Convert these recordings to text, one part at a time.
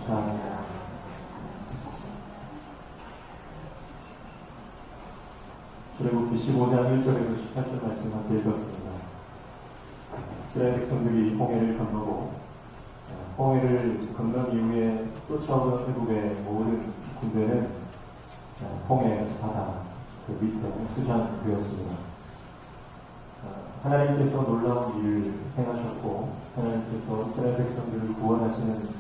감사합니다. 출애굽기 15장 1절에서 18절 말씀 함께 읽었습니다. 이스라엘 백성들이 홍해를 건너고 홍해를 건넌 이후에 쫓아오던 애국의 모든 군대는 홍해 바다 그 밑에 수장되었습니다. 하나님께서 놀라운 일을 행하셨고 하나님께서 이스라엘 백성들을 구원하시는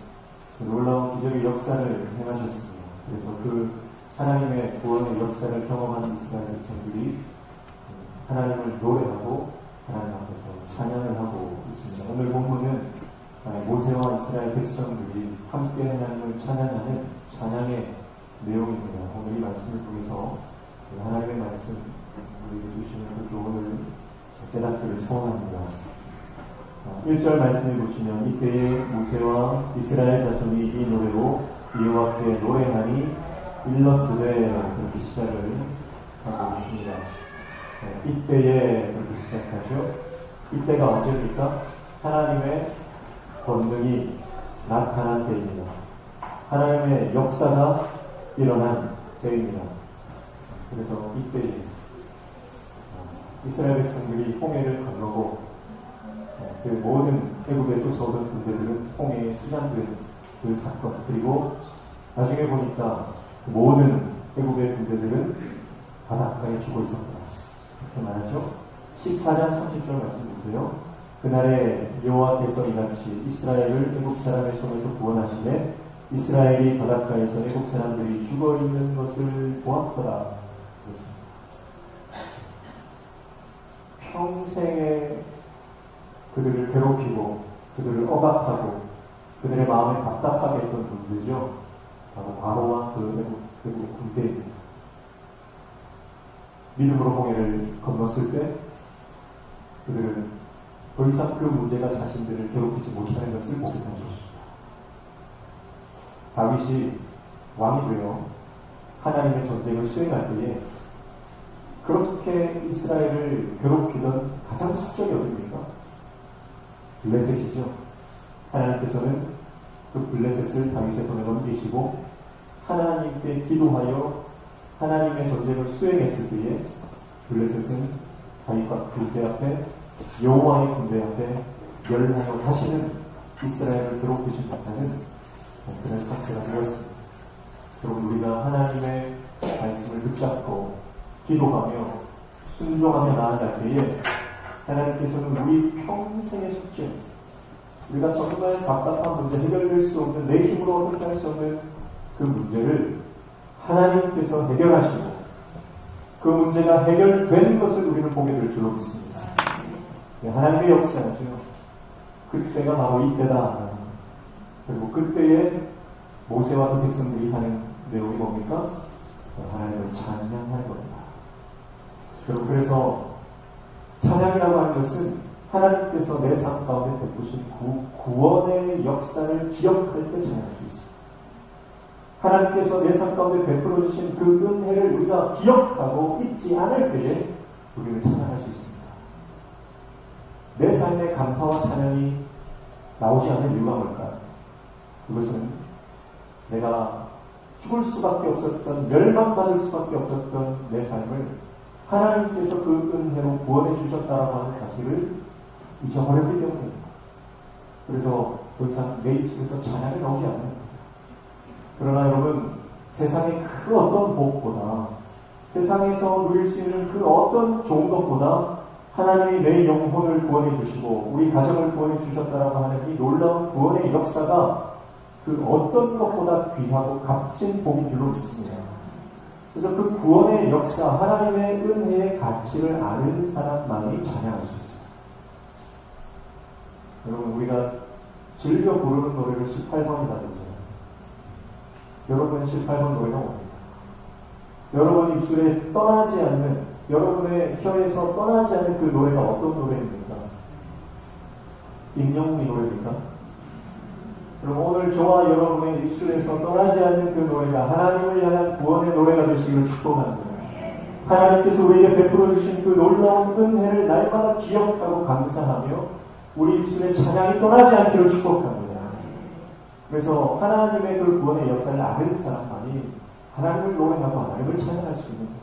그 놀라운 기적의 역사를 행하셨습니다. 그래서 그 하나님의 구원의 역사를 경험한 이스라엘 백성들이 하나님을 노래하고 하나님 앞에서 찬양을 하고 있습니다. 오늘 본문은 모세와 이스라엘 백성들이 함께 하나님을 찬양하는 찬양의 내용입니다. 오늘 이 말씀을 통해서 하나님의 말씀 우리에게 주시는 그 교훈을 깨닫기를 소원합니다. 1절 말씀을 보시면 이때에 모세와 이스라엘 자손이 이 노래로 여호와께 노래하니 일러스되 그렇게 시작을 하고 있습니다. 이때에 그렇게 시작하죠. 이때가 언제입니까? 하나님의 권능이 나타난 때입니다. 하나님의 역사가 일어난 때입니다. 그래서 이때에 이스라엘 백성들이 홍해를 건너고 그 모든 애국에 쫓아오던 군대들은 홍해에 수장된 그 사건, 그리고 나중에 보니까 그 모든 애국의 군대들은 바닷가에 죽어 있었다. 이렇게 말하죠. 14장 30절 말씀 보세요. 그날에 여호와께서 이같이 이스라엘을 애국 사람의 손에서 구원하시되 이스라엘이 바닷가에서 애국 사람들이 죽어 있는 것을 보았더라. 그렇습니다. 평생에 그들을 괴롭히고 그들을 억압하고 그들의 마음을 답답하게 했던 분들이죠. 바로 바로와 그 애국의 군대입니다. 믿음으로 홍해를 건넜을 때 그들은 더 이상 그 문제가 자신들을 괴롭히지 못하는 것을 보게 된 것입니다. 다윗이 왕이 되어 하나님의 전쟁을 수행할 때에 그렇게 이스라엘을 괴롭히던 가장 숙적이 어디입니까? 블레셋이죠. 하나님께서는 그 블레셋을 다윗의 손에 넘기시고 하나님께 기도하여 하나님의 전쟁을 수행했을 때에 블레셋은 다윗과 군대 앞에 여호와의 군대 앞에 멸하여 다시는 이스라엘을 괴롭히지 못하는 그런 상태가 되었습니다. 여러분, 우리가 하나님의 말씀을 붙잡고 기도하며 순종하며 나아갈 때에 하나님께서는 우리 평생의 숙제, 우리가 정말 답답한 문제, 해결될 수 없는, 내 힘으로 어떻게 할 수 없는 그 문제를 하나님께서 해결하시고 그 문제가 해결된 것을 우리는 보게 될 줄로 믿습니다. 하나님의 역사죠. 그때가 바로 이때다. 그리고 그때에 모세와 그 백성들이 하는 내용이 뭡니까? 하나님을 찬양하는 겁니다. 여러분, 그래서 찬양이라고 하는 것은 하나님께서 내 삶 가운데 베푸신 구원의 역사를 기억할 때 찬양할 수 있습니다. 하나님께서 내 삶 가운데 베풀어 주신 그 은혜를 우리가 기억하고 잊지 않을 때에 우리는 찬양할 수 있습니다. 내 삶에 감사와 찬양이 나오지 않는 이유가 뭘까요? 그것은 내가 죽을 수밖에 없었던, 멸망받을 수밖에 없었던 내 삶을 하나님께서 그 은혜로 구원해 주셨다라고 하는 사실을 잊어버렸기 때문입니다. 그래서 더 이상 내 입술에서 찬양이 나오지 않는 겁니다. 그러나 여러분, 세상의 그 어떤 복보다, 세상에서 누릴 수 있는 그 어떤 좋은 것보다 하나님이 내 영혼을 구원해 주시고 우리 가정을 구원해 주셨다라고 하는 이 놀라운 구원의 역사가 그 어떤 것보다 귀하고 값진 복인 줄로 믿습니다. 그래서 그 구원의 역사, 하나님의 은혜의 가치를 아는 사람만이 찬양할 수 있어요. 여러분, 우리가 즐겨 부르는 노래를 18번이라든지, 여러분 18번 노래가 뭡니까? 여러분 입술에 떠나지 않는, 여러분의 혀에서 떠나지 않는 그 노래가 어떤 노래입니까? 임영웅이 노래입니까? 그럼 오늘 저와 여러분의 입술에서 떠나지 않는 그 노래가 하나님을 향한 구원의 노래가 되시기를 축복합니다. 하나님께서 우리에게 베풀어 주신 그 놀라운 은혜를 날마다 기억하고 감사하며 우리 입술에 찬양이 떠나지 않기를 축복합니다. 그래서 하나님의 그 구원의 역사를 아는 사람만이 하나님을 노래하고 하나님을 찬양할 수 있는 거예요.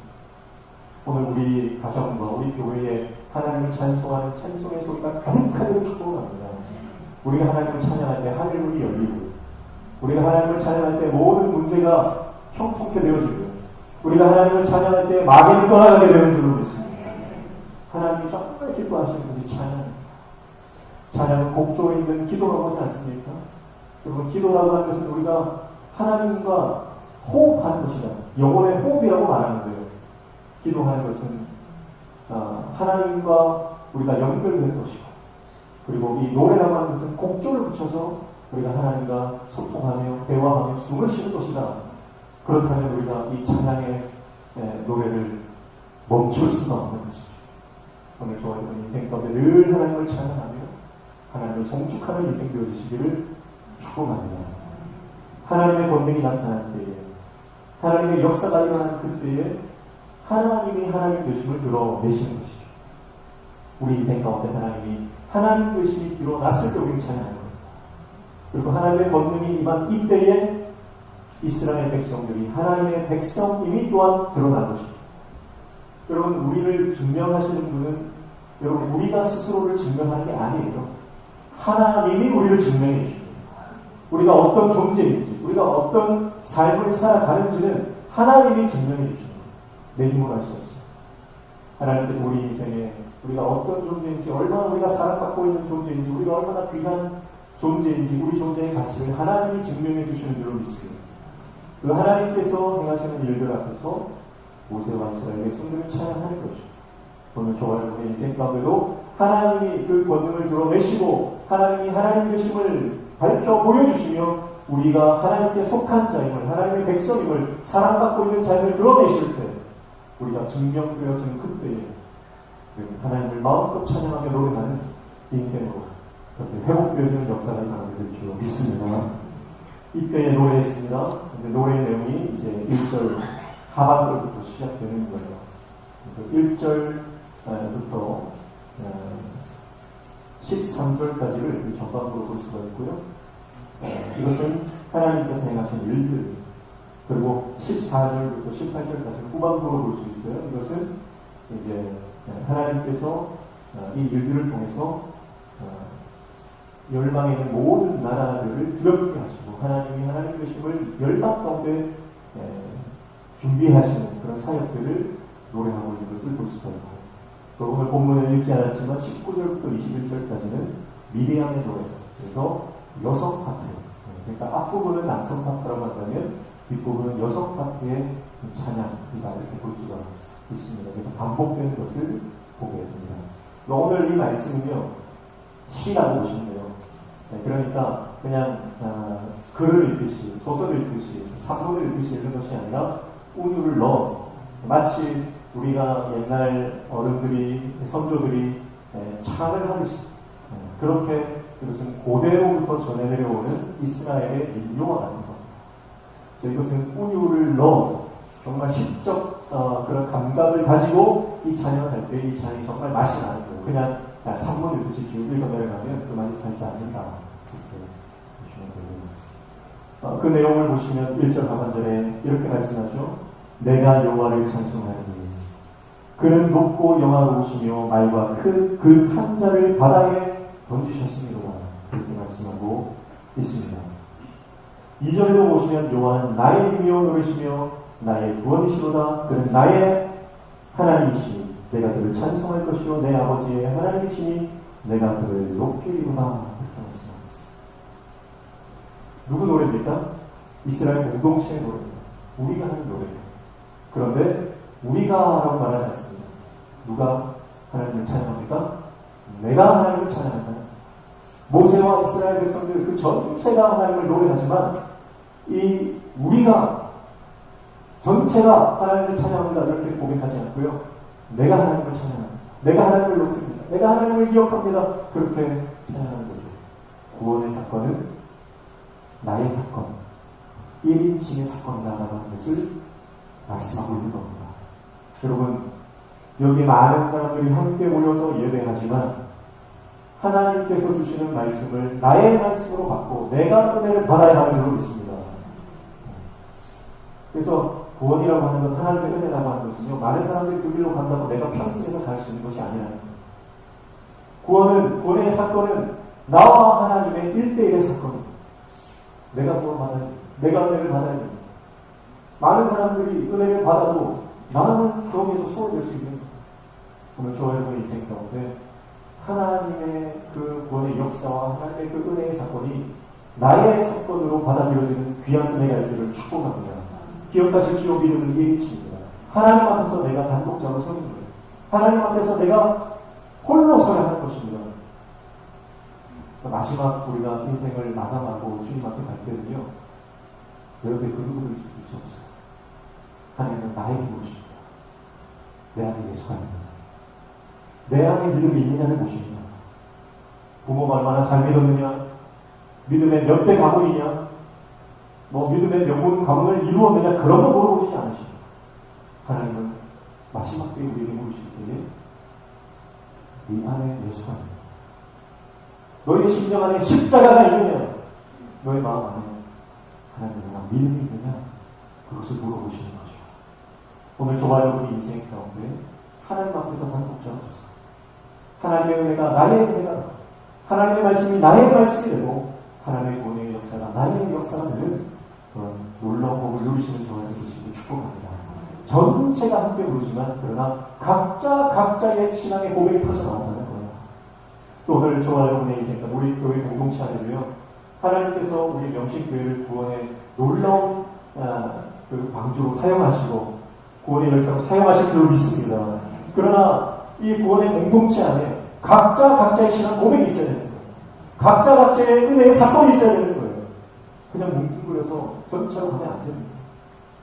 오늘 우리 가정과 우리 교회에 하나님을 찬송하는 찬송의 소리가 가득하게 축복합니다. 우리가 하나님을 찬양할 때 하늘문이 열리고, 우리가 하나님을 찬양할 때 모든 문제가 형통케 되어지고, 우리가 하나님을 찬양할 때 마귀는 떠나가게 되는 줄로 믿습니다. 하나님이 정말 기뻐하시는 분이 찬양은 곡조에 있는 기도라고 하지 않습니까? 여러분, 기도라고 하는 것은 우리가 하나님과 호흡하는 것이다. 영혼의 호흡이라고 말하는데요. 기도하는 것은 하나님과 우리가 연결된 것이고, 그리고 이 노래라고 하는 것은 곡조를 붙여서 우리가 하나님과 소통하며 대화하며 숨을 쉬는 것이다. 그렇다면 우리가 이 찬양의 노래를 멈출 수가 없는 것이죠. 오늘 저와 여러분 인생 가운데 늘 하나님을 찬양하며 하나님을 송축하는 인생 되어주시기를 축복합니다. 하나님의 권능이 나타날 때에, 하나님의 역사가 일어나는 그때에 하나님이 하나님 되심을 드러내시는 것이죠. 우리 인생 가운데 하나님이 하나님 되심이 드러났을 때 우리는 찬양하는 겁니다. 그리고 하나님의 권능이 임한 이때에 이스라엘 백성들이 하나님의 백성임이 또한 드러난 것입니다. 여러분, 우리를 증명하시는 분은 여러분 우리가 스스로를 증명하는 게 아니에요. 하나님이 우리를 증명해 주십니다. 우리가 어떤 존재인지, 우리가 어떤 삶을 살아가는지는 하나님이 증명해 주십니다. 내 힘으로 할 수 없어요. 하나님께서 우리 인생에 우리가 어떤 존재인지, 얼마나 우리가 사랑받고 있는 존재인지, 우리가 얼마나 귀한 존재인지, 우리 존재의 가치를 하나님이 증명해 주시는 줄로 믿습니다. 그 하나님께서 행하시는 일들 앞에서 모세와 이스라엘 백성들을 찬양하는 것이죠. 오늘 저와 여러분의 인생 가운데도 하나님이 그 권능을 드러내시고 하나님이 하나님 되심을 밝혀 보여주시며 우리가 하나님께 속한 자임을, 하나님의 백성임을, 사랑받고 있는 자임을 드러내실 때 우리가 증명되어지는 그때에 하나님을 마음껏 찬양하며 노래하는 인생으로 그렇게 회복되어지는 역사가 일어나게 될 줄 믿습니다. 이때에 노래했습니다. 근데 노래의 내용이 이제 1절 하반절부터 시작되는 거예요. 그래서 1절부터 13절까지를 전반부로 볼 수가 있고요. 이것은 하나님께서 행하신 일들, 그리고 14절부터 18절까지 후반부로 볼 수 있어요. 이것은 이제 하나님께서 이 일들을 통해서 열방에 있는 모든 나라들을 두렵게 하시고 하나님이 하나님 되심을 열방 가운데 준비하시는 그런 사역들을 노래하고 있는 것을 볼 수가 있고, 또 오늘 본문을 읽지 않았지만 19절부터 21절까지는 미리암의 노래, 그래서 여성 파트, 그러니까 앞부분은 남성 파트라고 한다면 뒷부분은 여성 파트의 찬양이다, 이렇게 볼 수가 있습니다. 그래서 반복되는 것을 보게 됩니다. 오늘 이 말씀은요, 시라고 보시면 돼요. 그러니까 그냥 글을 읽듯이, 소설을 읽듯이, 산문을 읽듯이 읽는 것이 아니라 운율을 넣어서, 마치 우리가 옛날 어른들이, 선조들이 창을 하듯이, 그렇게 이것은 고대로부터 전해 내려오는 이스라엘의 민요와 같은 겁니다. 그래서 이것은 운율을 넣어서 정말 시적 그런 감각을 가지고 이 찬양을 할 때 이 찬양이 정말 맛이 나는 거예요. 그냥 산문 읽듯이 쭉 읽어 내려가면 그 맛이 살지 않는다, 이렇게 보시면 됩니다. 그 내용을 보시면 1절 하반절에 이렇게 말씀하죠. 내가 여호와를 찬송하니 그는 높고 영화로우시며 말과 큰 그 탕자를 바다에 던지셨습니다. 이렇게 말씀하고 있습니다. 2절에도 보시면 여호와는 나의 힘이요 노래시며 나의 구원이시로다. 그는 나의 하나님이시니 내가 그를 찬송할 것이요 내 아버지의 하나님이시니 내가 그를 높이리로다. 이렇게 말씀하고 있습니다. 누구 노래입니까? 이스라엘 공동체의 노래입니다. 우리가 하는 노래입니다. 그런데 우리가 라고 말하지 않습니다. 누가 하나님을 찬양합니까? 내가 하나님을 찬양한다. 모세와 이스라엘 백성들 그 전체가 하나님을 노래하지만 이 우리가 전체가 하나님을 찬양합니다, 이렇게 고백하지 않고요. 내가 하나님을 찬양합니다. 내가 하나님을 높입니다. 내가 하나님을 기억합니다. 그렇게 찬양하는 거죠. 구원의 사건은 나의 사건, 1인칭의 사건이다라고 하는 것을 말씀하고 있는 겁니다. 여러분, 여기 많은 사람들이 함께 모여서 예배하지만 하나님께서 주시는 말씀을 나의 말씀으로 받고 내가 은혜를 받아야 하는 줄로 믿습니다. 그래서 구원이라고 하는 건 하나님의 은혜라고 하는 것은요, 많은 사람들이 그 길로 간다고 내가 평생에서 갈 수 있는 것이 아니라는 거예요. 구원의 사건은 나와 하나님의 1대1의 사건입니다. 내가 구원받아야 됩니다. 내가 은혜를 받아야 됩니다. 많은 사람들이 은혜를 받아도 나는 거기에서 소홀될 수 있는 거예요. 오늘 저와 여러분의 인생 가운데 하나님의 그 구원의 역사와 하나님의 그 은혜의 사건이 나의 사건으로 받아들여지는 귀한 은혜가 있기를 축복합니다. 기억하십시오. 믿음은 예의치입니다. 하나님 앞에서 내가 단독자로 서는 거예요. 하나님 앞에서 내가 홀로 서야 할 것입니다. 마지막 우리가 인생을 마감하고 주님 앞에 갈 때는요, 여러분의 그 누구도 있을 수 없어요. 하나님은 나에게 보십니다. 내 안에 예수가 있느냐, 내 안에 믿음이 있느냐를 보십니다. 부모가 얼마나 잘 믿었느냐, 믿음의 몇 대 가문이냐, 믿음의 명문 가문을 이루었느냐, 그런 거 물어보시지 않으십니다. 하나님은 마지막 때에 우리에게 물으실 때에 네 안에 예수가 있느냐, 너의 심령 안에 십자가가 있느냐, 너의 마음 안에 하나님의 믿음이 있느냐, 그것을 물어보시는 거죠. 오늘 저와 여러분의 인생 가운데 하나님 앞에서 단독자로 서서 하나님의 은혜가 나의 은혜가, 하나님의 말씀이 나의 말씀이 되고 하나님의 구원의 역사가 나의 역사가 되는 그런 놀라운 복을 누리시는 저와 여러분을 축복합니다. 전체가 함께 누르지만 그러나 각자의 신앙의 고백이 터져 나온다는 거예요. 그래서 오늘 저와 여러분의 인생, 우리 교회 공동체 안에도요, 하나님께서 우리 명식교회를 구원의 놀라운 그 방주로 사용하시고 구원의 열차로 사용하실 줄 믿습니다. 그러나 이 구원의 공동체 안에 각자의 신앙 고백이 있어야 되는 거예요. 각자의 은혜의 사건이 있어야 되는 거예요. 그냥 뭉뚱그려서 전체로 가면 안 됩니다.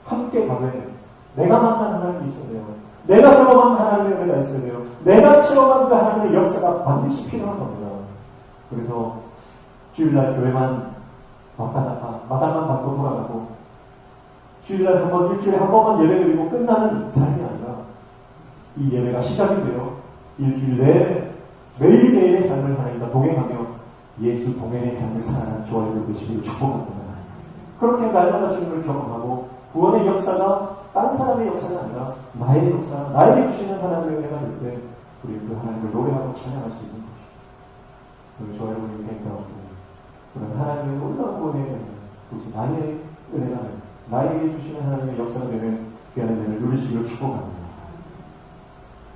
함께 가야 돼요. 내가 만난 하나님이 있어야 돼요. 내가 경험한 하나님의 은혜가 있어야 돼요. 내가 체험한 그 하나님의 역사가 반드시 필요한 겁니다. 그래서 주일날 교회만 왔다 갔다 마당만 받고 돌아가고 주일날 일주일에 한 번만 예배 드리고 끝나는 삶이 아니라 이 예배가 시작이 되어 일주일 내에 매일매일의 삶을 하나님과 동행하며 예수 동행의 삶을 살아가는 저와 여러분 되시기를 축복합니다. 그렇게 날마다 주님을 경험하고 구원의 역사가 다른 사람의 역사가 아니라 나의 역사, 나에게 주시는 하나님의 은혜가 될 때 우리 그 하나님을 노래하고 찬양할 수 있는 거죠. 오늘 저와 여러분 인생 가운데 그런 하나님의 놀라운 구원의 은혜, 그것이 나의 은혜가 나에게 주시는 하나님의 역사가 되는 귀한 은혜를 누리시기를 축복합니다.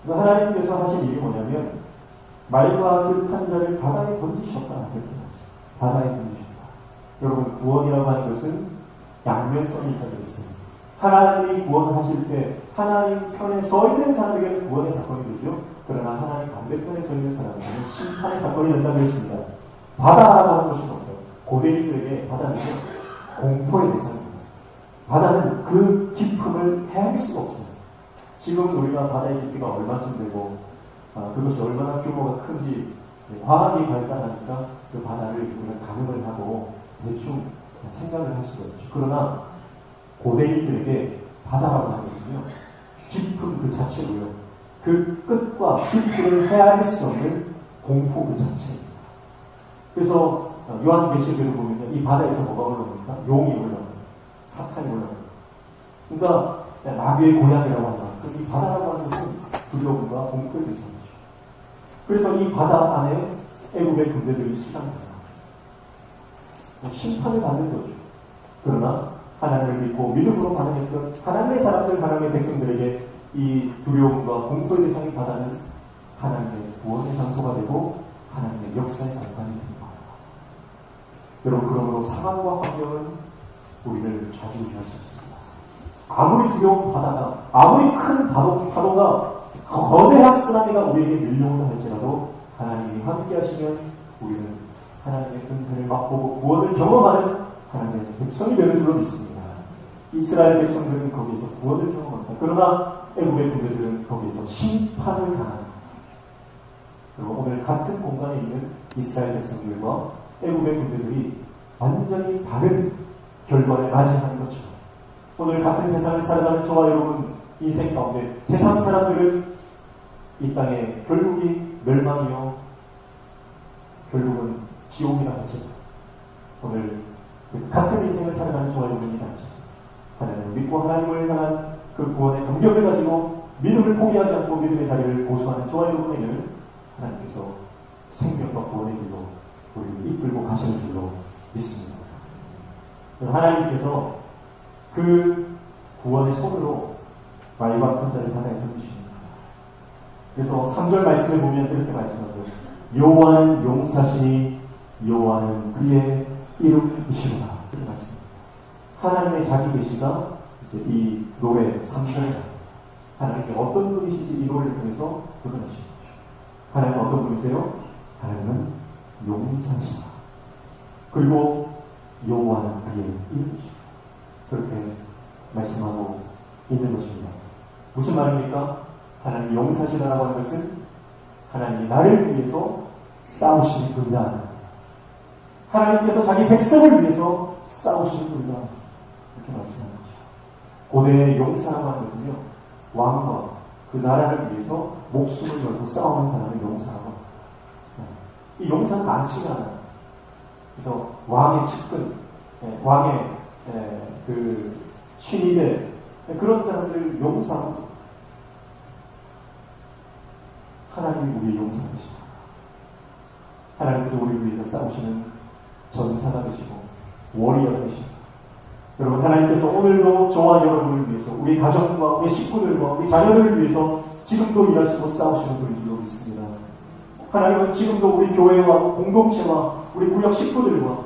그래서 하나님께서 하신 일이 뭐냐면 말과 흙한 자를 바다에 던지셨다. 그렇게 말했어요. 바다에 던지셨다. 여러분, 구원이라고 하는 것은 양면성이 있다고 했어요. 하나님이 구원하실 때 하나님 편에 서 있는 사람에게는 구원의 사건이 되죠. 그러나 하나님 반대편에 서 있는 사람에게는 심판의 사건이 된다고 했습니다. 바다라고 하는 것이 뭐예요? 고대인들에게 바다는 공포의 대상입니다. 바다는 그 깊음을 헤아릴 수가 없어요. 지금 우리가 바다의 깊이가 얼마쯤 되고 그것이 얼마나 규모가 큰지 과학이 발달하니까 그 바다를 우리가 가늠을 하고 대충 생각을 할 수가 있죠. 그러나 고대인들에게 바다라고 하는 것은요, 깊음 그 자체고요, 그 끝과 깊이를 헤아릴 수 없는 공포 그 자체입니다. 그래서 요한계시록을 보면 이 바다에서 뭐가 올라옵니까? 용이 올라옵니다. 사탄이 올라옵니다. 그러니까 나귀의 고향이라고 한다. 이 바다라고 하는 것은 두려움과 공포의 대상이죠. 그래서 이 바다 안에 애국의 군대들이 수장합니다. 심판을 받는 거죠. 그러나 하나님을 믿고 믿음으로 반응했던 하나님의 사람들, 하나님의 백성들에게 이 두려움과 공포의 대상이 바다는 하나님의 구원의 장소가 되고 하나님의 역사의 장관이 되는 거예요. 여러분, 그러므로 상황과 환경은 우리를 좌지우지할 수 없습니다. 아무리 두려운 바다가, 아무리 큰 파도가 거대한 쓰나미가 우리에게 밀려온다 할지라도 하나님이 함께 하시면 우리는 하나님의 은혜를 맛보고 구원을 경험하는 하나님의 백성이 되는 줄로 믿습니다. 이스라엘 백성들은 거기에서 구원을 경험합니다. 그러나 애국의 군대들은 거기에서 심판을 당합니다. 그리고 오늘 같은 공간에 있는 이스라엘 백성들과 애국의 군대들이 완전히 다른 결과를 맞이하는 것처럼 오늘 같은 세상을 살아가는 저와 여러분 인생 가운데 세상 사람들은 이 땅에 결국이 멸망이요 결국은 지옥이나 같이 오늘 같은 인생을 살아가는 저와 여러분이 같이 하나님을 믿고 하나님을 향한 그 구원의 감격을 가지고 믿음을 포기하지 않고 믿음의 자리를 고수하는 저와 여러분에게는 하나님께서 생명과 구원의 길로 우리를 이끌고 가시는 줄로 믿습니다. 하나님께서 그 구원의 손으로 말과 편자를 바다에 던지십니다. 그래서 3절 말씀에 보면 이렇게 말씀하죠. 여호와는 용사시니 여호와는 그의 이름이시구나. 이렇게 말씀합니다. 하나님의 자기 계시가 이제 이 노래 3절에 하나님께 어떤 분이신지 이 노래를 통해서 드러내시는 거죠. 하나님은 어떤 분이세요? 하나님은 용사시다. 그리고 여호와는 그의 이름이시다. 그렇게 말씀하고 있는 것입니다. 무슨 말입니까? 하나님이 용사시다라고 하는 것은 하나님이 나를 위해서 싸우시는 분이다. 하나님께서 자기 백성을 위해서 싸우시는 분이다. 이렇게 말씀하는 거죠. 고대의 용사라고 하는 것은요, 왕과 그 나라를 위해서 목숨을 걸고 싸우는 사람을 용사라고 합니다. 이 용사는 많지가 않아요. 그래서 왕의 측근, 왕의 그 친위대, 그런 사람들을 용사하고 하나님이 우리의 용사가 되십니다. 하나님께서 우리를 위해서 싸우시는 전사가 되시고 워리어가 되십니다. 여러분, 하나님께서 오늘도 저와 여러분을 위해서 우리 가정과 우리 식구들과 우리 자녀들을 위해서 지금도 일하시고 싸우시는 분인 줄로 믿습니다. 하나님은 지금도 우리 교회와 공동체와 우리 구역 식구들과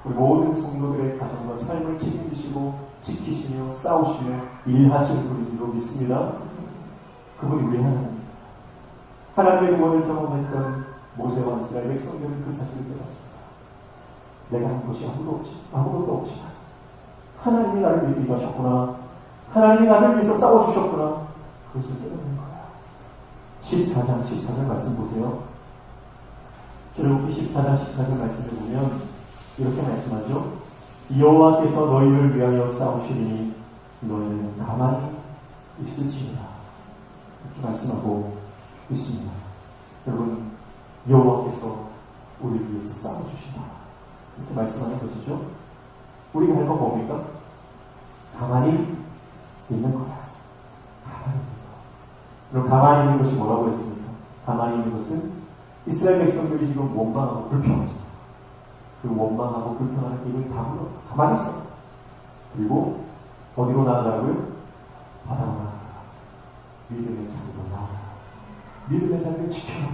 우리 모든 성도들의 가정과 삶을 책임지시고 지키시며 싸우시며 일하시는 분인 줄로 믿습니다. 그분이 우리 하나님입니다. 하나님의 구원을 경험했던 모세와 이스라엘 백성들은 그 사실을 깨닫습니다. 내가 한 것이 아무것도 없지만 하나님이 나를 위해서 일하셨구나. 하나님이 나를 위해서 싸워주셨구나. 그것을 깨닫는 거야. 14장 14절 말씀 보세요. 출애굽기 14장 14절 말씀을 보면 이렇게 말씀하죠. 여호와께서 너희를 위하여 싸우시리니 너희는 가만히 있을지니라. 이렇게 말씀하고 있습니다. 여러분, 여호와께서 우리를 위해서 싸워주신다. 이렇게 말씀하는 것이죠. 우리가 할 건 뭡니까? 가만히 있는 거야. 가만히 있는 거. 그럼 가만히 있는 것이 뭐라고 했습니까? 가만히 있는 것은 이스라엘 백성들이 지금 원망하고 불평하죠. 그 원망하고 불평하는 입을 다물어 가만히 있어. 그리고 어디로 나아가라고요? 바다로 나아가라. 믿음의 자리로 나아가라. 믿음의 자리를 지켜라.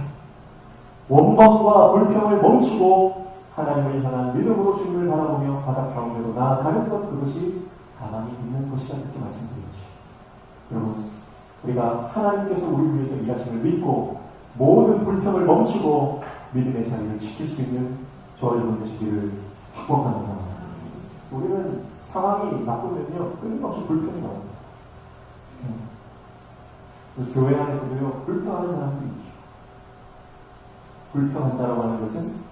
원망과 불평을 멈추고 하나님을 향한 믿음으로 주님을 바라보며 바다 가운데로 나아가는 것, 그것이 가만히 있는 것이다. 이렇게 말씀드렸죠. 여러분, 우리가 하나님께서 우리를 위해서 일하심을 믿고 모든 불평을 멈추고 믿음의 자리를 지킬 수 있는 저와 여러분 되시기를 축복합니다. 우리는 상황이 나쁘면요, 끊임없이 불평이 나옵니다. 교회 안에서도요, 불평하는 사람들이 있죠. 불평한다라고 하는 것은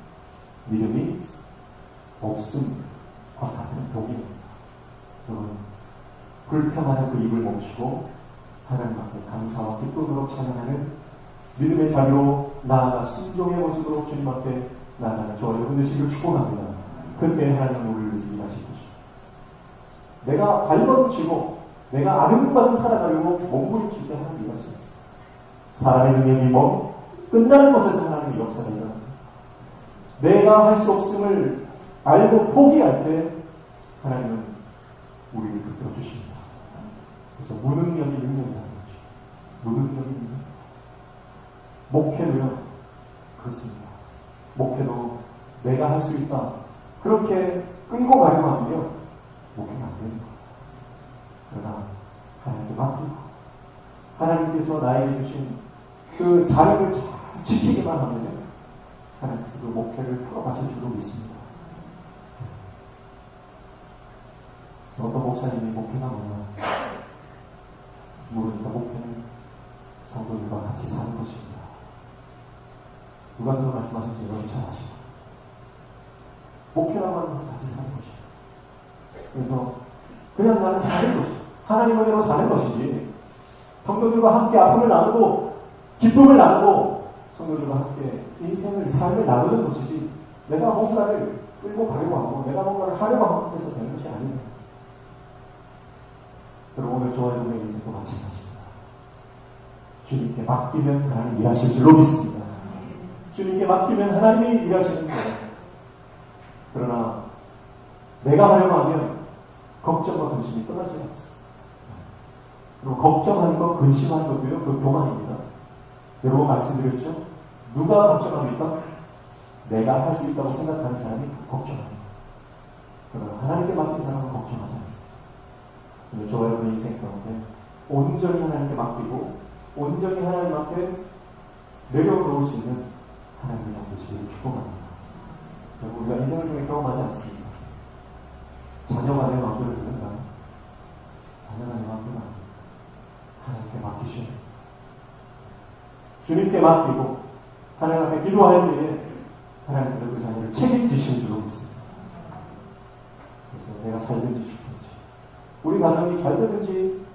믿음이 없음과 같은 독입니다. 여러분, 불평하는 그 입을 멈추고 하나님 앞에 감사와 기쁨으로 찬양하는 믿음의 자리로 나아가 순종의 모습으로 주님 앞에 나아가는 저와 여러분 되시기를 축복합니다. 그때 하나님은 우리를 위해서 일하실 것입니다. 내가 발버둥치고 내가 아등바등 살아가려고 몸부림칠 때 하나님 일하시겠어요. 사람의 능력이 끝나는 곳에서 하나님의 역사가 일어납니다. 내가 할 수 없음을 알고 포기할 때 하나님은 우리를 붙들어 주십니다. 그래서 무능력이 능력이라는 거죠. 무능력이 능력. 목회도요, 그렇습니다. 목회도 내가 할 수 있다. 그렇게 끌고 가려고 하면요, 목회가 안 되는 거예요. 그러나 하나님께 맡기고 하나님께서 나에게 주신 그 자력을 잘 지키기만 하면 하나님께서 그 목회를 풀어가실 줄로 믿습니다. 그래서 어떤 목사님이 목회가 뭐냐 모르니까 목회는 성도들과 같이 사는 것입니다. 누가 그 말씀하신지 여러분 잘 아시죠? 목회라고 하는 것은 같이 사는 것입니다. 그래서 그냥 나는 사는 것이죠. 하나님 은혜로 사는 것이지, 성도들과 함께 아픔을 나누고 기쁨을 나누고 성도들과 함께 인생을, 삶을 나누는 것이지 내가 뭔가를 끌고 가려고 하고 내가 뭔가를 하려고 하는 데서 되는 것이 아닙니다. 여러분, 오늘 저와 여러분의 인생도 마찬가지입니다. 주님께 맡기면 하나님 일하실 줄로 믿습니다. 주님께 맡기면 하나님이 일하시는 거예요. 그러나 내가 하려고 하면 걱정과 근심이 떠나지 않습니다. 그리고 걱정하는 것, 근심하는 것도요, 그 교만입니다. 여러분 말씀드렸죠? 누가 걱정합니까? 내가 할 수 있다고 생각하는 사람이 걱정합니다. 그러나 하나님께 맡긴 사람은 걱정하지 않습니다. 오늘 저와 여러분의 인생 가운데 온전히 하나님께 맡기고 온전히 하나님 앞에 내려놓을 수 있는 하나님의 정도시를 축복합니다. 우리가 인생을 통해 경험하지 않습니다. 자녀가 내 마음대로 되는가? 자녀가 내 마음대로 안 됩니다. 하나님께 맡기셔야 됩니다. 주님께 맡기고 하나님 앞에 기도할 때에 하나님께서 그 자녀를 책임지시는 줄로 믿습니다. 그래서 내가 살든지 죽든지 우리 가정이 잘 되든지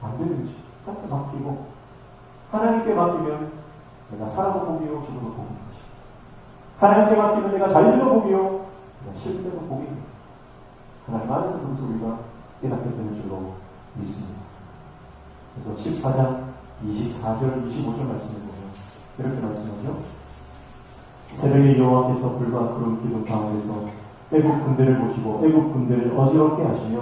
안 되든지 딱 맡기고 하나님께 맡기면 내가 살아도 복이요 죽어도 복이지. 하나님께 맡기면 내가 잘 되도 복이요 내가 실패도 복이요. 하나님 안에서 그것을 우리가 깨닫게 되는 줄로 믿습니다. 그래서 14장 24절 25절 말씀을 보면 이렇게 말씀하죠. 새벽에 여호와께서 불과 구름 기둥 가운데서 애국 군대를 보시고 애국 군대를 어지럽게 하시며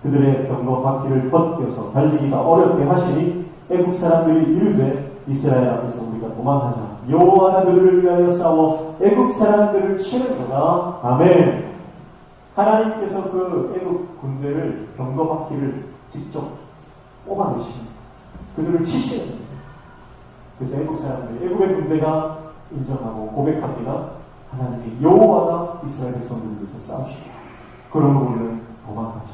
그들의 병거 바퀴를 벗겨서 달리기가 어렵게 하시니 애국 사람들이 이르되 이스라엘 앞에서 우리가 도망하자. 여호와가 그들을 위하여 싸워 애국 사람들을 치는도다. 아멘. 하나님께서 그 애국 군대를 병거 바퀴를 직접 뽑아내십니다. 그들을 치시는 겁니다. 그래서 애국 사람들, 애국의 군대가 인정하고 고백합니다. 하나님이 여호와가 이스라엘 백성들을 위해서 싸우시고 그러므로 우리는 도망가자.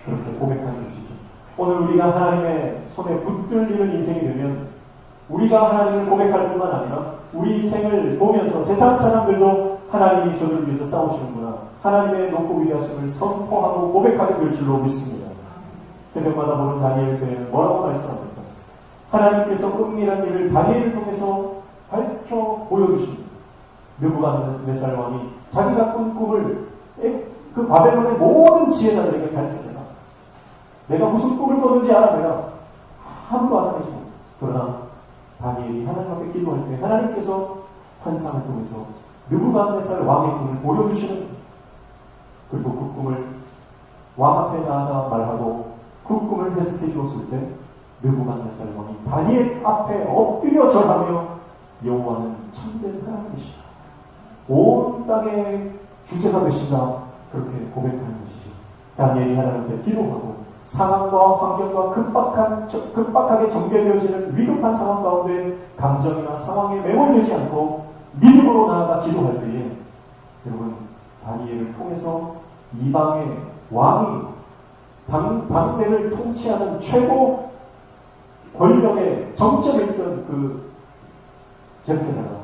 그렇게 고백하는 것이죠. 오늘 우리가 하나님의 손에 붙들리는 인생이 되면 우리가 하나님을 고백할 뿐만 아니라 우리 인생을 보면서 세상 사람들도 하나님이 저들을 위해서 싸우시는구나. 하나님의 높고 위대하심을 선포하고 고백하게 될 줄로 믿습니다. 새벽마다 보는 다니엘서에는 뭐라고 말씀합니까? 하나님께서 은밀한 일을 다니엘을 통해서 밝혀 보여주십니다. 느부갓네살 왕이 자기가 꾼 꿈을 그 바벨론의 모든 지혜자들에게 밝혀내라. 내가 무슨 꿈을 꿨는지 알아. 내가 아무도 안 하시고. 그러나 다니엘이 하나님 앞에 기도할 때 하나님께서 환상을 통해서 느부갓네살 왕의 꿈을 보여주시는 거예요. 그리고 그 꿈을 왕 앞에 나아가 말하고 그 꿈을 해석해 주었을 때 느부갓네살 왕이 다니엘 앞에 엎드려 절하며 여호와는 참된 하나님이시다. 온 땅의 주제가 되신다. 그렇게 고백하는 것이죠. 다니엘이 하나님 앞에 기도하고 상황과 환경과 급박하게 전개되어지는 위급한 상황 가운데 감정이나 상황에 매몰되지 않고 믿음으로 나아가 기도할 때에 여러분 다니엘을 통해서 이방의 왕이 당대를 통치하는 최고 권력의 정점에 있던 그 제패자가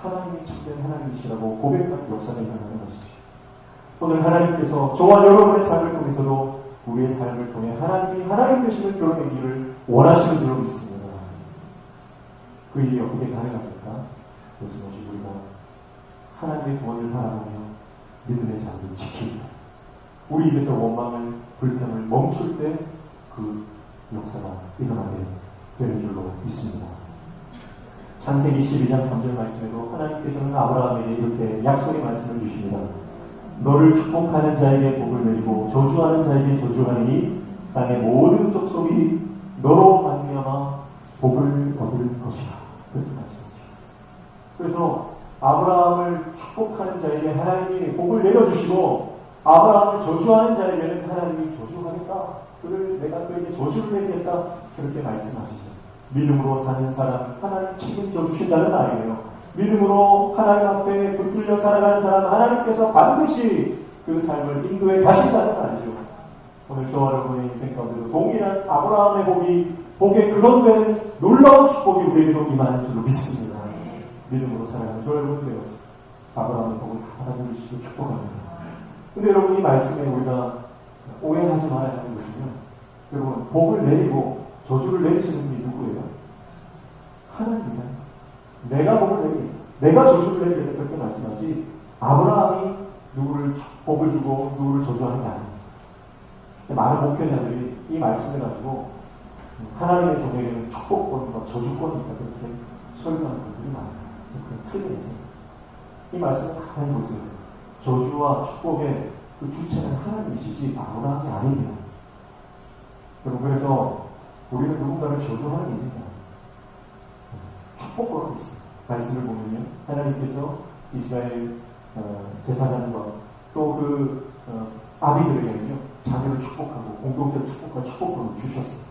하나님이 참된 하나님이시라고 고백하는 역사가 일어나는 것이죠. 오늘 하나님께서 저와 여러분의 삶을 통해서도 우리의 삶을 통해 하나님이 하나님 되심을 드러내기를 원하시는 줄로 믿습니다. 그 일이 어떻게 가능합니까? 그것은 오직 우리가 하나님의 구원을 바라보며 믿음의 자리를 지킵니다. 우리 입에서 원망을, 불평을 멈출 때 그 역사가 일어나게 되는 줄로 믿습니다. 창세기 12장 3절 말씀에도 하나님께서는 아브라함에게 이렇게 약속의 말씀을 주십니다. 너를 축복하는 자에게 복을 내리고 저주하는 자에게 저주하니 땅의 모든 족속이 너로 말미암아 복을 얻을 것이라. 그렇게 말씀하죠. 그래서 아브라함을 축복하는 자에게 하나님이 복을 내려주시고 아브라함을 저주하는 자에게는 하나님이 저주하겠다. 내가 그에게 저주를 내리겠다. 그렇게 말씀하시죠. 믿음으로 사는 사람 하나님 책임져 주신다는 아이예요. 믿음으로 하나님 앞에 붙들려 살아가는 사람 하나님께서 반드시 그 삶을 인도해 가신다는 말이죠. 오늘 저와 여러분의 인생 가운데도 동일한 아브라함의 복에 근원되는 놀라운 축복이 우리에게도 임하는 줄로 믿습니다. 믿음으로 살아가는 저와 여러분 되어서 아브라함의 복을 다 받아들이시고 축복합니다. 근데 여러분 이 말씀에 우리가 오해하지 말아야 하는 것은요. 여러분 복을 내리고 저주를 내리시는 분이 누구예요? 하나님이에요. 내가 복을 내리, 내가 저주를 내리겠다 그렇게 말씀하지 아브라함이 누구를 복을 주고 누구를 저주하는 게 아니에요. 많은 목회자들이 이 말씀을 가지고 하나님의 종에게는 축복권과 저주권이 있다 그렇게 설명하는 분들이 많아요. 그런 틀이 있습니다. 이 말씀을 가만히 보세요. 저주와 축복의 그 주체는 하나님이시지 아브라함이 아닙니다. 여러분, 그래서 우리는 누군가를 저주하는 인생이야. 축복권이 있어요. 말씀을 보면요, 하나님께서 이스라엘 제사장과 또 그 아비들에게는요 자녀를 축복하고 공동체를 축복하고 축복권을 주셨어요.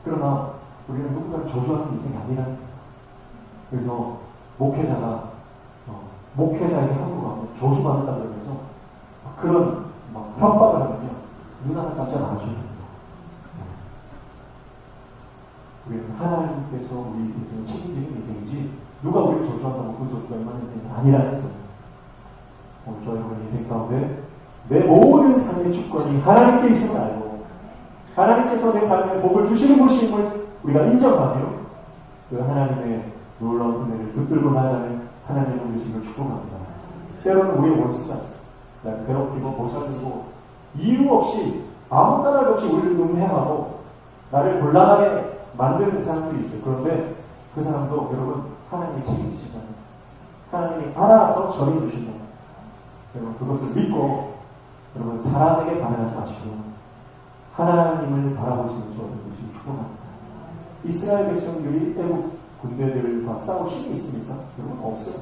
그러나 우리는 누군가를 저주하는 인생이 아니라는 거예요. 그래서 목회자가 목회자에게 함부로 하면 저주받는다 그러면서 그런 협박을 하면요 눈하나 깜짝 안 하셔야 됩니다. 우리는 하나님께서 우리 인생을 책임지는 인생이지 누가 우리를 저주한다고 그 저주가 임하는 인생이 아니라는 거예요. 저 여러분 인생 가운데 내 모든 삶의 주권이 하나님께 있음을 알고 하나님께서 내 삶에 복을 주시는 것임을 우리가 인정하며 그 하나님의 놀라운 은혜를 붙들고 나가는 하나님의 종되심을 축복합니다. 때로는 우리의 원수가 있어. 날 괴롭히고 보살피고 이유 없이 아무 까닭 없이 우리를 음해하고 나를 곤란하게 만드는 사람들이 있어요. 그런데 그 사람도 여러분 하나님이 책임지시잖아요. 하나님이 알아서 처리해 주신다. 여러분 그것을 믿고 여러분 사람에게 반응하지 마시고 하나님을 바라보시는 것이 축복합니다. 이스라엘 백성들이 애국 군대들과 싸울 힘이 있습니까? 여러분 없어요.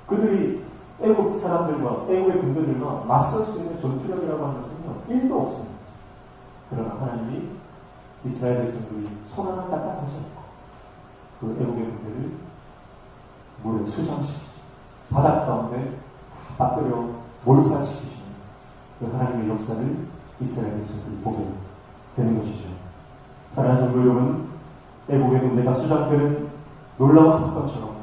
그들이 애국 사람들과 애국의 군대들과 맞설 수 있는 전투력이라고 하는 것은요 1도 없습니다. 그러나 하나님이 이스라엘 백성들이 손 하나 까딱하지 않고 그 애국의 군대를 물에 수장시키시고 바닷 가운데 빠뜨려 몰살시키시는 그 하나님의 역사를 이스라엘 백성들이 보게 되는 것이죠. 사랑하는 성도 여러분, 애국의 군대가 수장되는 놀라운 사건처럼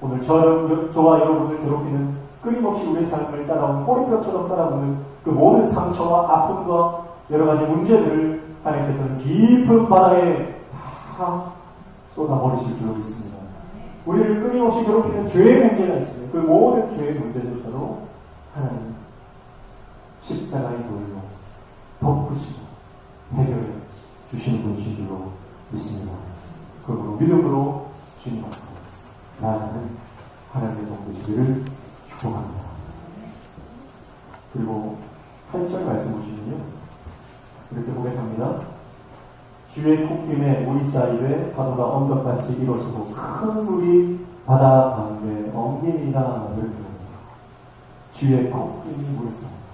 오늘 저와 여러분을 괴롭히는 끊임없이 우리의 삶을 따라오는 꼬리뼈처럼 따라오는 그 모든 상처와 아픔과 여러 가지 문제들을 하나님께서는 깊은 바다에 다 쏟아버리실 줄 믿습니다. 우리를 끊임없이 괴롭히는 죄의 문제가 있습니다. 그 모든 죄의 문제조차도 하나님 십자가의 돌로 덮으시고 해결해 주시는 분이신 줄로 믿습니다. 그러므로 믿음으로 주님 앞으로 나아가는 하나님의 종되시기를 축복합니다. 그리고 8절 말씀 보시면요 이렇게 고백합니다. 주의 콧김에 우리 사이에 파도가 언덕같이 일어서고 큰 물이 바다 가운데 엉기니라. 주의 콧김이 물에 쌓인다.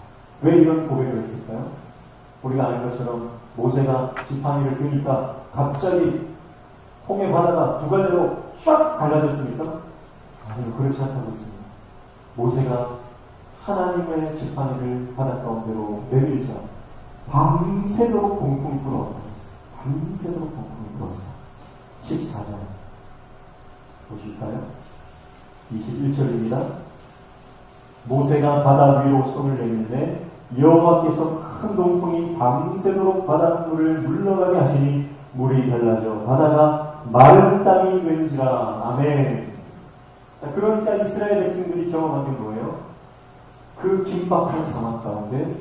왜 이런 고백을 했을까요? 우리가 아는 것처럼 모세가 지팡이를 드니까 갑자기 홍해 바다가 두 갈래로 쫙 갈라졌습니까? 아니요, 그렇지 않다고 했습니다. 모세가 하나님의 지팡이를 바다 가운데로 내밀자 밤새도록 동풍이 불어왔다. 밤새도록 동풍이 불어왔다. 14절 보실까요? 21절입니다. 모세가 바다 위로 손을 내밀매 여호와께서 큰 동풍이 밤새도록 바닷물을 물러가게 하시니 물이 갈라져 바다가 마른 땅이 된지라. 아멘. 자, 그러니까 이스라엘 백성들이 경험한 게 뭐예요? 그 긴박한 상황 가운데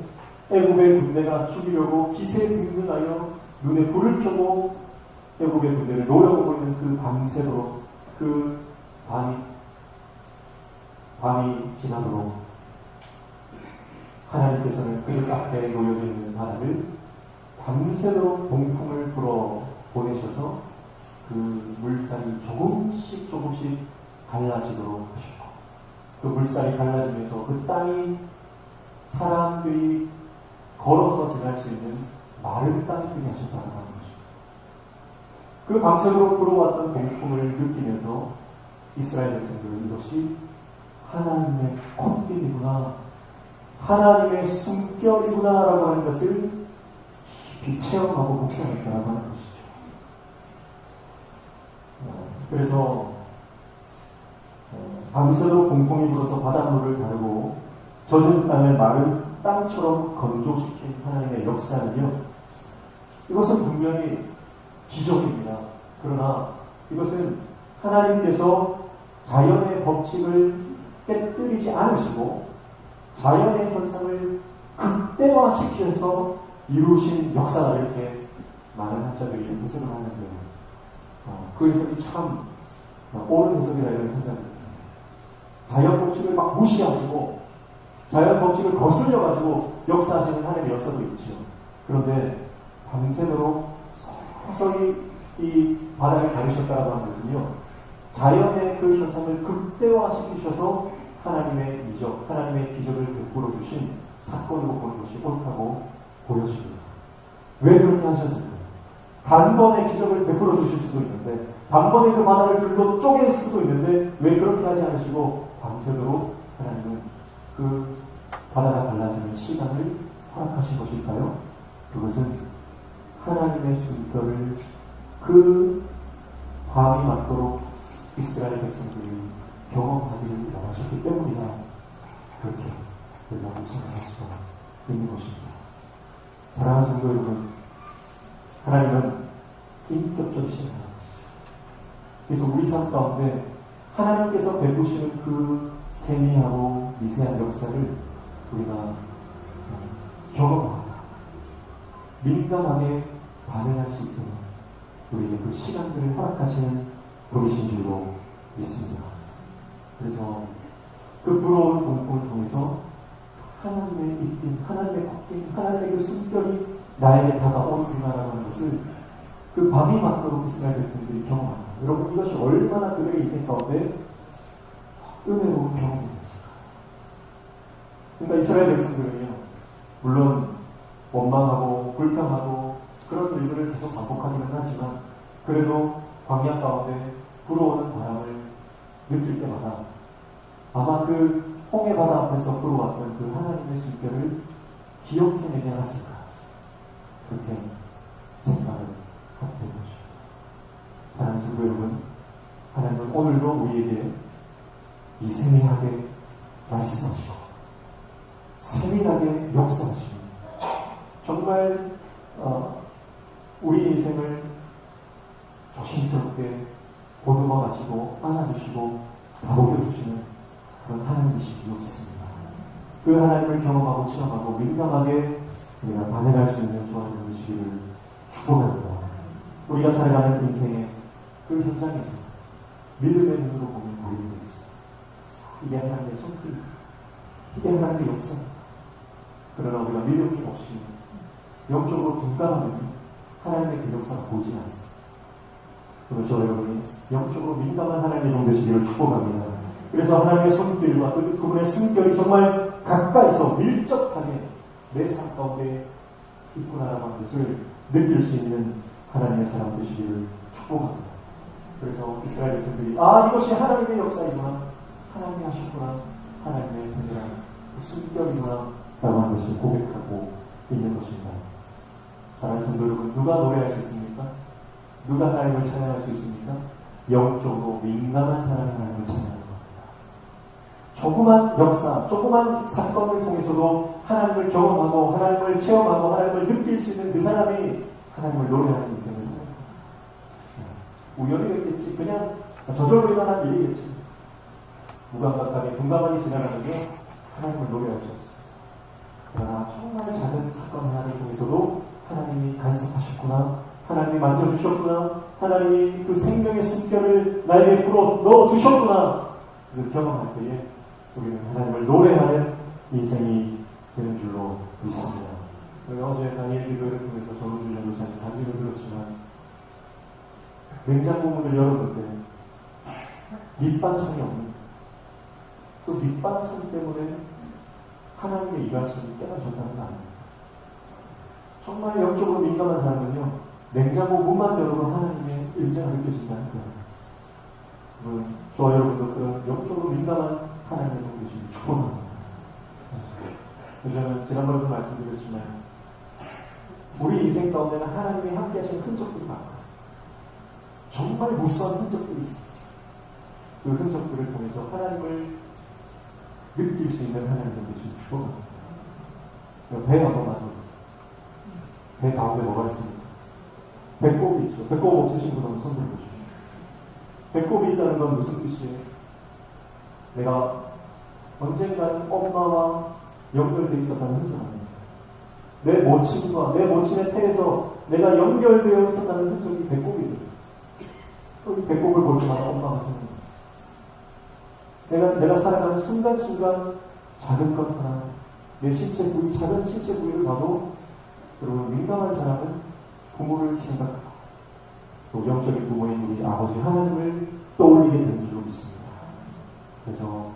애굽의 군대가 죽이려고 기세등등하여 눈에 불을 켜고 애굽의 군대를 노려보고 있는 그 밤새도록 그 밤이 지나도록 하나님께서는 그 앞에 놓여져 있는 바다를 밤새도록 동풍을 불어 보내셔서 그 물살이 조금씩 갈라지도록 하셨고 그 물살이 갈라지면서 그 땅이 사람들이 걸어서 지날 수 있는 마른 땅이 되게 하셨다는 거죠. 그 밤새도록 불어왔던 동풍을 느끼면서 이스라엘 백성들은 이것이 하나님의 콧길이구나, 하나님의 숨결이구나 라고 하는 것을 깊이 체험하고 묵상했다라고 하는 것이죠. 그래서 밤새도록 동풍이 불어서 바닷물을 가르고 젖은 땅을 마른 땅처럼 건조시킨 하나님의 역사는요, 이것은 분명히 기적입니다. 그러나 이것은 하나님께서 자연의 법칙을 깨뜨리지 않으시고 자연의 현상을 극대화시켜서 이루신 역사가 이렇게 많은 학자들이 해석을 하는데요. 그 해석이 참 옳은 해석이라 이런 생각이 듭니다. 자연 법칙을 막 무시하시고 자연 법칙을 거슬려가지고 역사하시는 하나님의 역사도 있죠. 그런데 밤새도록 서서히 이 바다를 가르셨다라고 하는 것은요, 자연의 그 현상을 극대화시키셔서 하나님의 이적, 하나님의 기적을 베풀어 주신 사건으로 보는 것이 옳다고 보여집니다. 왜 그렇게 하셨을까요? 단번에 기적을 베풀어 주실 수도 있는데, 단번에 그 바다를 들로 쪼갤 수도 있는데, 왜 그렇게 하지 않으시고 밤새도록 하나님은 그 바다가 갈라지는 시간을 허락하신 것일까요? 그것은 하나님의 숨결을 그 밤이 맞도록 이스라엘 백성들이 경험하기를 원하셨기 때문이다. 그렇게 우리가 묵상할 수가 있는 것입니다. 사랑하는 성도 여러분, 하나님은 인격적이신 하나님이시죠. 그래서 우리 삶 가운데 하나님께서 베푸시는 그 세미하고 미세한 역사를 우리가 경험하고 민감하게 반응할 수 있도록 우리에게 그 시간들을 허락하시는 분이신 줄로 믿습니다. 그래서 그 부러운 공포를 통해서 하나님의 입김, 하나님의 걷김, 하나님의 그 숨결이 나에게 다가오는구나라는 하는 것을 그 밤이 맞도록 이스라엘 백성들이 경험합니다. 여러분, 이것이 얼마나 그들의 인생 가운데 은혜로운 경험이었을까. 그러니까 이스라엘 백성들은요, 물론 원망하고 불평하고 그런 일들을 계속 반복하기는 하지만 그래도 광야 가운데 불어오는 바람을 느낄 때마다 아마 그 홍해 바다 앞에서 불어왔던 그 하나님의 숨결을 기억해내지 않았을까, 그렇게 생각을 하게 된 것입니다. 사랑하는 성도 여러분, 하나님은 오늘도 우리에게 이 세밀하게 말씀하시고 세밀하게 역사하시고 정말 우리 인생을 조심스럽게 보듬어 가시고 안아주시고 다독여주시는 그런 하나님이시기로 믿습니다. 그 하나님을 경험하고 체험하고 민감하게 우리가 반응할 수 있는 저와 여러분이시기를 축복합니다. 우리가 살아가는 인생의 그 현장에서 믿음의 눈으로 보면 보이는 게 있습니다. 이게 하나님의 손길, 이게 하나님의 역사. 그러나 우리가 믿음이 없이 영적으로 둔감하면 하나님의 그 역사가 보이지 않습니다. 그래서 저와 여러분이 영적으로 민감한 하나님의 종 되시기를 축복합니다. 그래서 하나님의 손길과 그분의 숨결이 정말 가까이서 밀접하게 내 삶 가운데 있구나라는 것을 느낄 수 있는 하나님의 사람 되시기를 축복합니다. 그래서 이스라엘 백성들이 이것이 하나님의 역사이구나, 하나님이 하셨구나, 하나님의 생명한 숨결이구나 라고 하는 것을 고백하고 있는 것입니다. 사랑하는 성도 여러분, 누가 노래할 수 있습니까? 누가 하나님을 찬양할 수 있습니까? 영적으로 민감한 사람이 하나님을 찬양하는 겁니다. 조그만 역사, 조그만 사건을 통해서도 하나님을 경험하고 하나님을 체험하고 하나님을 느낄 수 있는 그 사람이 하나님을 노래하는 인생을 살아갑니다. 우연이 됐겠지, 그냥 저절로 일어난 일이겠지. 무감각하게 둔감하게 지나가는 게 하나님을 노래할 수 없어요. 그러나 정말 작은 사건 하나를 통해서도 하나님이 간섭하셨구나, 하나님이 만져주셨구나, 하나님이 그 생명의 숨결을 나에게 불어 넣어주셨구나, 그래서 경험할 때에 우리는 하나님을 노래하는 인생이 되는 줄로 믿습니다. 어제 다니엘 기도를 통해서 전우주 전도사님 단지를 들었지만 냉장고 문을 열었는데 밑반찬이 없는, 그 밑반찬 때문에 하나님의 일하심이 깨어졌다는 거 아닙니까? 정말 영적으로 민감한 사람은요, 냉장고 문만 열어도 하나님의 의자가 느껴진다는 거예요. 저와 여러분도 그런 영적으로 민감한 하나님의 종교심을 축복합니다. 저는 지난번에도 말씀드렸지만 우리 인생 가운데는 하나님이 함께 하시는 흔적들이 많아요. 정말 무수한 흔적들이 있습니다. 그 흔적들을 통해서 하나님을 느낄 수 있는 하나님의 종교심을 축복합니다. 배 한번 만져보세요. 배 가운데 뭐가 있습니까? 배꼽이 있죠. 배꼽 없으신 분 한번 손 들어보시죠. 배꼽이 있다는 건 무슨 뜻이에요? 내가 언젠가는 엄마와 연결되어 있었다는 흔적 아닙니까? 내 모친과 내 모친의 태에서 내가 연결되어 있었다는 흔적이 배꼽이거든요. 이 배꼽을 볼 때마다 엄마가 생각나요. 내가 살아가는 순간순간 작은 것 하나, 내 신체 부위, 작은 신체 부위를 봐도 여러분 민감한 사람은 부모를 생각하고 또 영적인 부모인 우리 아버지 하나님을 떠올리게 되는 줄로 믿습니다. 그래서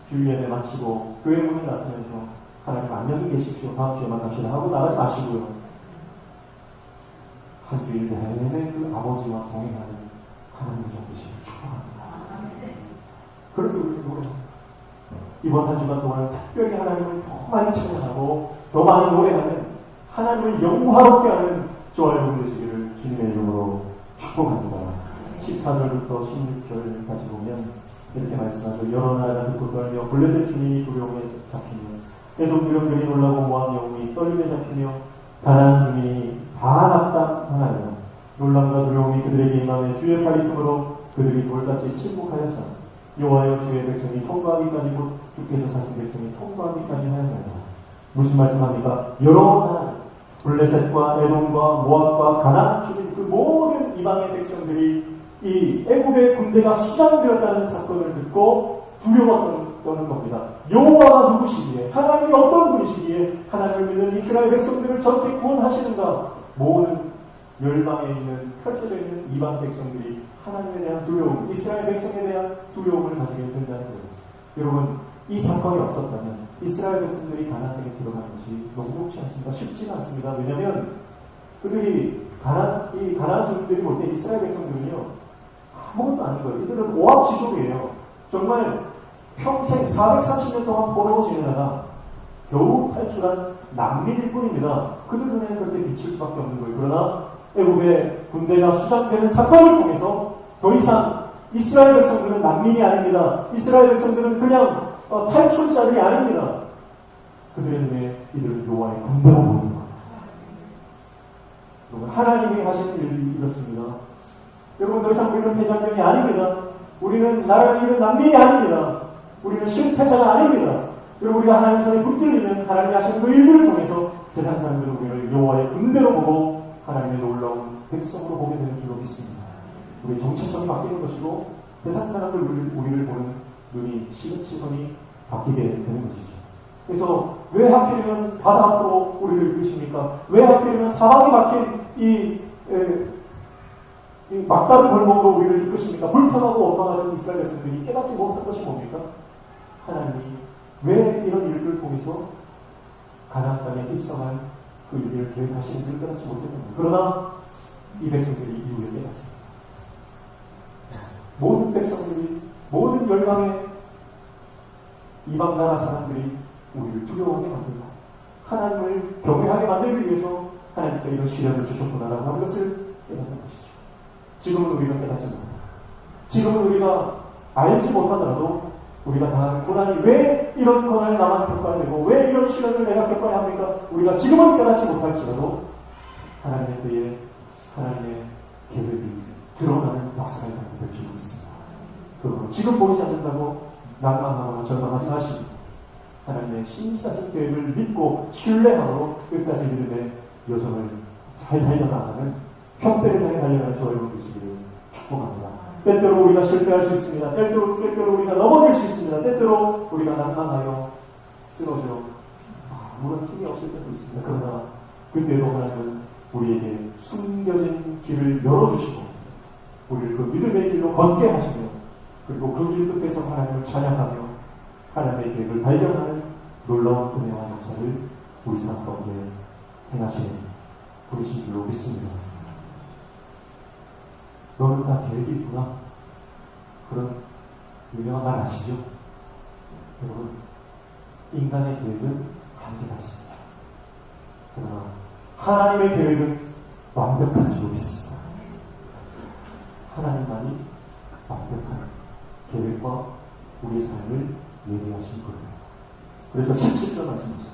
주일 예배 마치고 교회 문을 나서면서 하나님 안녕히 계십시오. 다음 주에 만납시다 하고 나가지 마시고요. 한 주일 내내 그 아버지와 동행하는 하나님의 종되시길 축복합니다. 그렇게 우리 노래합니다. 이번 한 주간 동안 특별히 하나님을 더 많이 찬양하고 더 많이 노래하는 하나님을 영화롭게 하는 저와 여러분 되시기를 주님의 이름으로 축복합니다. 14절부터 16절까지 보면 이렇게 말씀하죠. 여러 나라가 듣고 떨며 블레셋 주민이 두려움에 잡히며 에돔 두령들이 놀라고 모압 영웅이 떨림에 잡히며 가나안 주민이 다 낙담하나요. 놀람과 두려움이 그들에게 임하며 주의 팔이 틈으로 그들이 돌같이 침묵하였어. 여호와여 주의 백성이 통과하기까지 곧 주께서 사신 백성이 통과하기까지 하였나이다. 무슨 말씀합니까? 여러 나라 블레셋과 에돔과 모압과 가나안 주민 그 모든 이방의 백성들이 이 애굽의 군대가 수장되었다는 사건을 듣고 두려웠던 겁니다. 여호와가 누구시기에, 하나님이 어떤 분이시기에 하나님을 믿는 이스라엘 백성들을 저렇게 구원하시는가. 모든 열방에 있는 펼쳐져 있는 이방 백성들이 하나님에 대한 두려움, 이스라엘 백성에 대한 두려움을 가지게 된다는 거예요. 여러분, 이 사건이 없었다면 이스라엘 백성들이 가나안 땅에 들어가는 것이 녹록지 않습니다. 쉽지는 않습니다. 왜냐하면 그들이 가나안 주민들이 볼 때 이스라엘 백성들은요 아무것도 아닌 거예요. 이들은 오합지졸이에요. 정말 평생 430년 동안 포로로 지내다가 겨우 탈출한 난민일 뿐입니다. 그들 눈에는 그렇게 비칠 수밖에 없는 거예요. 그러나 애굽의 군대가 수장되는 사건을 통해서 더 이상 이스라엘 백성들은 난민이 아닙니다. 이스라엘 백성들은 그냥 탈출자들이 아닙니다. 그들의 눈에 이들은 여호와의 군대로 보이는 겁니다. 여러분, 하나님이 하신 일이 이렇습니다. 여러분, 더 이상 우리는 패전병이 아닙니다. 우리는 나라를 잃은 난민이 아닙니다. 우리는 실패자가 아닙니다. 여러분, 우리가 하나님 손에 붙들리면 하나님이 하시는 그 일들을 통해서 세상 사람들은 우리를 여호와의 군대로 보고 하나님의 놀라운 백성으로 보게 되는 줄로 믿습니다. 우리의 정체성이 바뀌는 것이고 세상 사람들 우리를 보는 눈이 시선이 바뀌게 되는 것이죠. 그래서 왜 하필이면 바다 앞으로 우리를 이끄십니까? 왜 하필이면 사방이 막힌 이 막다른 골목으로 우리를 이끄십니까? 불평하고 원망하는 이스라엘 백성들이 깨닫지 못한 것이 뭡니까? 하나님이 왜 이런 일들을 통해서 가나안 땅에 입성한 그 일을 계획하시는지를 깨닫지 못했던 거예요. 그러나 이 백성들이 이후에 깨닫습니다. 모든 백성들이, 모든 열방의 이방 나라 사람들이 우리를 두려워하게 만들고 하나님을 경외하게 만들기 위해서 하나님께서 이런 시련을 주셨구나라고 하는 것을 깨닫는 것이죠. 지금은 우리가 깨닫지 못합니다. 지금은 우리가 알지 못하더라도 우리가 당하는 고난이 왜 이런 고난을 나만 겪어야 되고 왜 이런 시련을 내가 겪어야 합니까? 우리가 지금은 깨닫지 못할지라도 하나님의 때에 하나님의 계획이 드러나는 역사가 될 줄 믿습니다. 그러므로 지금 보이지 않는다고 난감하거나 절망하지 마시고 하나님의 신실하신 계획을 믿고 신뢰함으로 끝까지 믿음의 여정을 잘 달려나가는 평대를 향해 달려가는 저와 여러분 되시기를 축복합니다. 때때로 우리가 실패할 수 있습니다. 때때로 우리가 넘어질 수 있습니다. 때때로 우리가 난감하여 쓰러져 아무런 힘이 없을 때도 있습니다. 그러나 그때도 하나님은 우리에게 숨겨진 길을 열어주시고 우리를 그 믿음의 길로 걷게 하시며 그리고 그 길 끝에서 하나님을 찬양하며 하나님의 계획을 발견하는 놀라운 은혜와 역사를 우리 삶 가운데 행하시는 분이신 줄로 믿습니다. 너는 다 계획이 있구나. 그런 유명한 말 아시죠? 여러분, 인간의 계획은 한계가 있습니다. 그러나 하나님의 계획은 완벽한 줄로 믿습니다. 하나님만이 완벽한 계획과 우리 삶을 예비하신 분입니다. 그래서 17절 말씀입니다.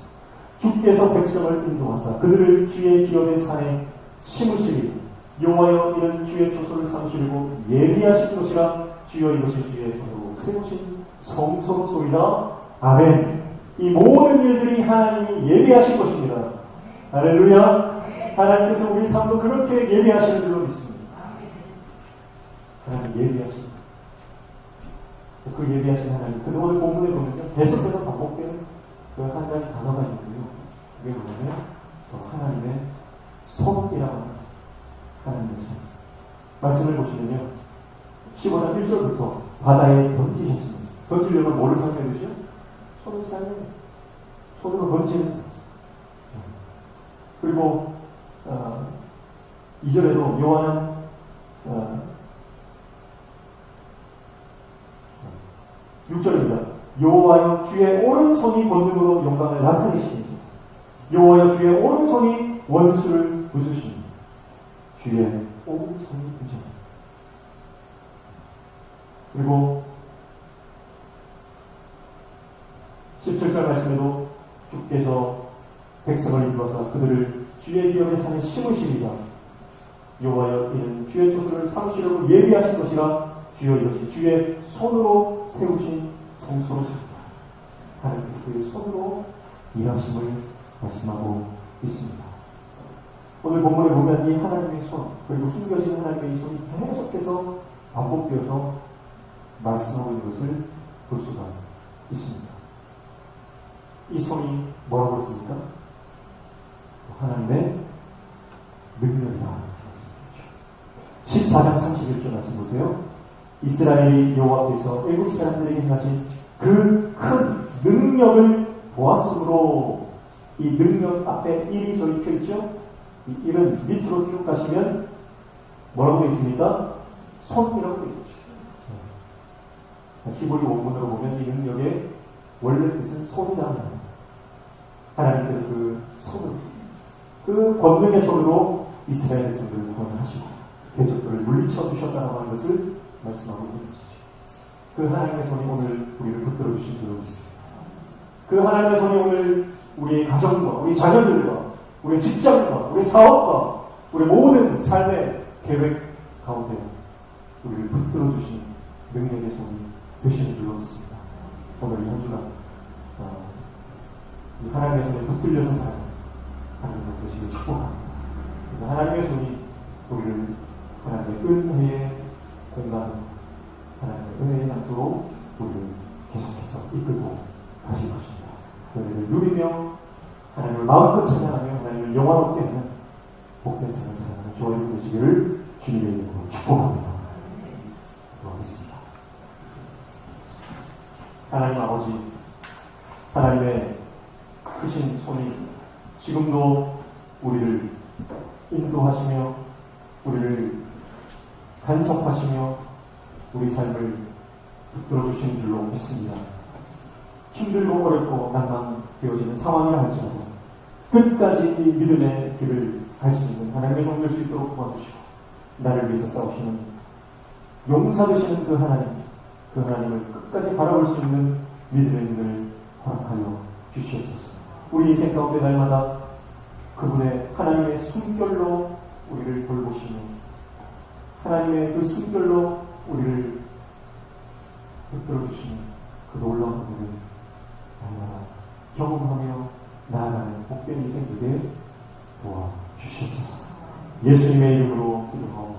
주께서 백성을 인도하사 그들을 주의 기업의 산에 심으시니 여호와여 이는 주의 초소를 삼으시려고 예비하신 것이라 주여 이것이 주의 손으로 세우신 성소로소이다. 아멘. 이 모든 일들이 하나님이 예비하신 것입니다. 할렐루야. 하나님께서 우리 삶도 그렇게 예비하시는 줄로 믿습니다. 하나님 예비하신 것. 그래서 그 예비하신 하나님, 그 오늘 본문에 보면요 계속해서 반복되는 그 한 가지 단어가 있는데요. 그게 뭐냐면 하나님의 손이라고 합니다. 하나님의 손. 말씀을 보시면요 15장 1절부터 바다에 던지셨습니다. 던지려면 뭐를 사용해야 되죠? 손을 사용해야 돼요. 손으로 던지는. 그리고 2절에도 요한은 6절입니다. 여호와여 주의 오른손이 권능으로 영광을 나타내시니 여호와여 주의 오른손이 원수를 부수시니 주의 오른손이 부정. 그리고 17절 말씀에도 주께서 백성을 인도하사 그들을 주의 기업의 산에 심으시리라. 여호와여 이는 주의 초소를 삼으시려고 예비하신 것이라 주여 이것이 주의 손으로 세우신 성소로소이다. 하나님께서 그의 손으로 일하심을 말씀하고 있습니다. 오늘 본문에 보면 이 하나님의 손 그리고 숨겨진 하나님의 이 손이 계속해서 반복되어서 말씀하고 있는 것을 볼 수가 있습니다. 이 손이 뭐라고 했습니까? 하나님의 능력이다. 14장 31절 말씀 보세요. 이스라엘이 여호와께서 애국 사람들에게 행하신 그 큰 능력을 보았으므로 이 능력 앞에 1이 적혀 있죠? 이 1은 밑으로 쭉 가시면 뭐라고 되어 있습니까? 손이라고 되어 있죠. 히브리 원문으로 보면 이 능력의 원래 뜻은 손이라는 겁니다. 하나님께서 그 손을 그 권능의 손으로 이스라엘 백성들을 구원하시고 대적들을 물리쳐 주셨다고 하는 것을 말씀하고 있는 것이죠. 그 하나님의 손이 오늘 우리를 붙들어 주신 줄로 믿습니다. 그 하나님의 손이 오늘 우리의 가정과 우리 자녀들과 우리 직장과 우리 사업과 우리 모든 삶의 계획 가운데 우리를 붙들어 주신 능력의 손이 되시는 줄로 믿습니다. 오늘 이 한 주간 이 하나님의 손에 붙들려서 살아가는 하나님의 되시길 축복합니다. 그래서 하나님의 손이 우리를 하나님의 은혜의 공간, 하나님의 은혜의 장소로 우리를 계속해서 이끌고 가실 것입니다. 그 은혜를 누리며 하나님을 마음껏 찬양하며 하나님을 영화롭게 하는 복된 삶을 살아가는 저와 여러분 되시기를 주님의 이름으로 축복합니다. 기도하겠습니다. 하나님 아버지, 하나님의 크신 손이 지금도 우리를 인도하시며 우리를 간섭하시며 우리 삶을 붙들어 주시는 줄로 믿습니다. 힘들고 어렵고 난감되어지는 상황이라 할지라도 끝까지 이 믿음의 길을 갈 수 있는 하나님의 종 될 수 있도록 도와주시고 나를 위해서 싸우시는 용사 되시는 그 하나님을 끝까지 바라볼 수 있는 믿음의 눈을 허락하여 주시옵소서. 우리 인생 가운데 날마다 그분의 하나님의 숨결로 우리를 돌보시며 하나님의 그 숨결로 우리를 붙들어 주시는 그 놀라운 은혜를 날마다 경험하며 나아가는 복된 인생 되게 도와주시옵소서. 예수님의 이름으로 기도하옵나이다.